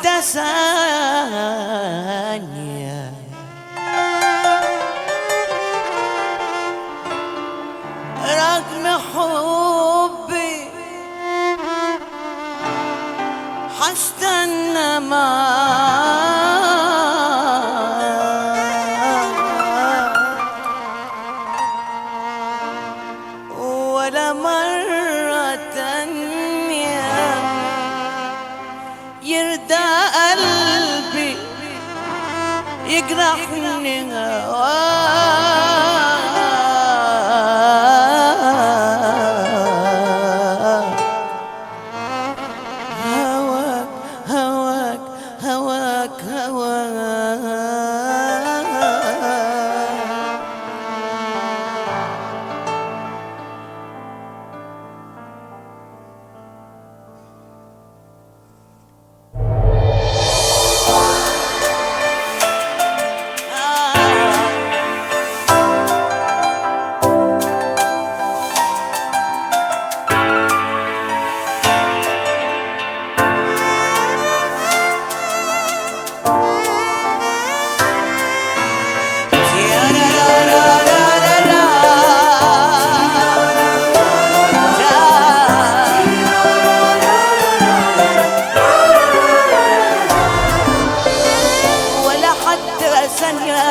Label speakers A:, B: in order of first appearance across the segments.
A: حتى ثانية رغم حبي حستنى ولا مرة تانية يرضى قلبي يجرحني هواك هواك هواك هواك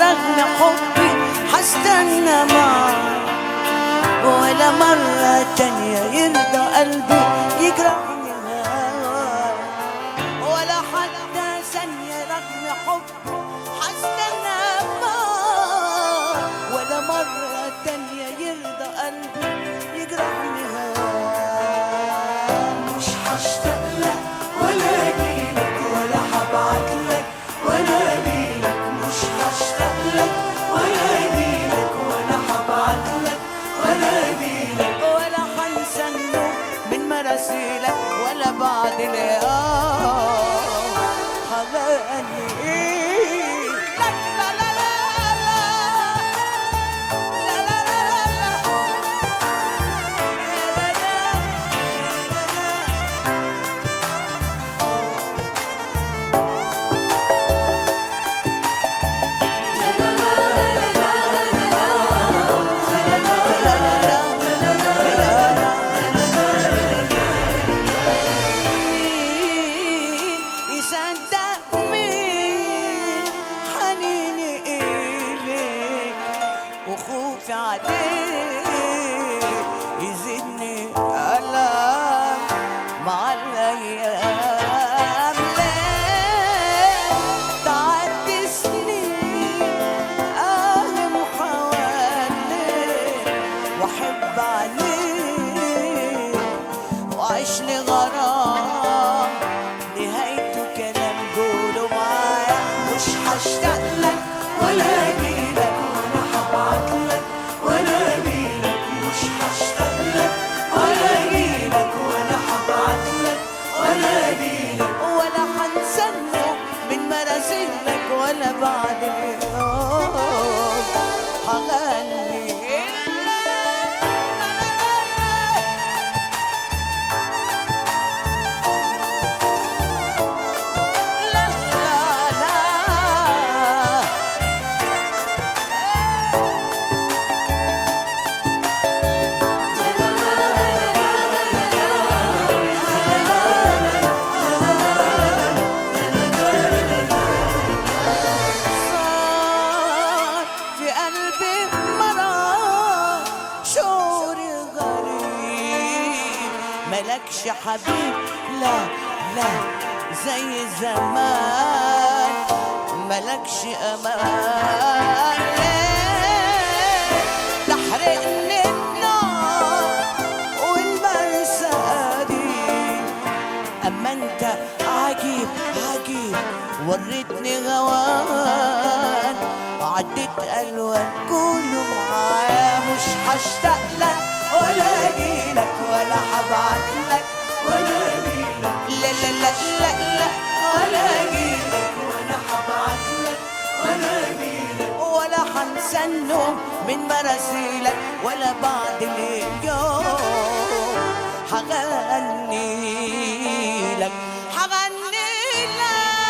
A: رغم حبي حستنى معك ولا مرة تانية يرضى قلبي يجرحني هواك ولا حتى ثانية رغم حبي حستنى معك ولا مرة تانية يرضى قلبي يجرحني هواك
B: مش هشتاق لك ولا اجيلك ولا هبعتلك ولا اجيلك مش هشتاق لك ولا اجيلك ولا هبعتلك ولا اجيلك
A: ولا هنسى النوم من مراسيلك ولا بعد اليوم هغني لك لا لا لا لا لا لا وخوفي عليك يزيدني ألم مع الأيام ليه تعدي سنين أهلم حواليك وأحب عليك وأعيش لي غرام نهايته كلام قولوا معايا
B: مش هشتاق لك ولا اجيلك ولا هبعتلك ولا اجيلك مش هشتاق لك ولا اجيلك ولا هبعتلك ولا اجيلك
A: ولا هنسى النوم من مراسيلك ولا بعد اليوم هغني لا لا لا صار في قلبي مرار شعوري غريب ملكش حبيب لا لا زي زمان ملكش امان ليه تحرقني النار والمرسى قديم اما انت عجيب عجيب وريتني غوان عديت الوان كله معايا مش هشتاق لك
B: ولا اجيلك ولا هبعتلك ولا اجيلك
A: لا لا لا لا لا
B: ولا اجيلك ولا هبعتلك ولا اجيلك
A: ولا هنسى النوم من مراسيلك ولا بعد اليوم هغني لك هغني لك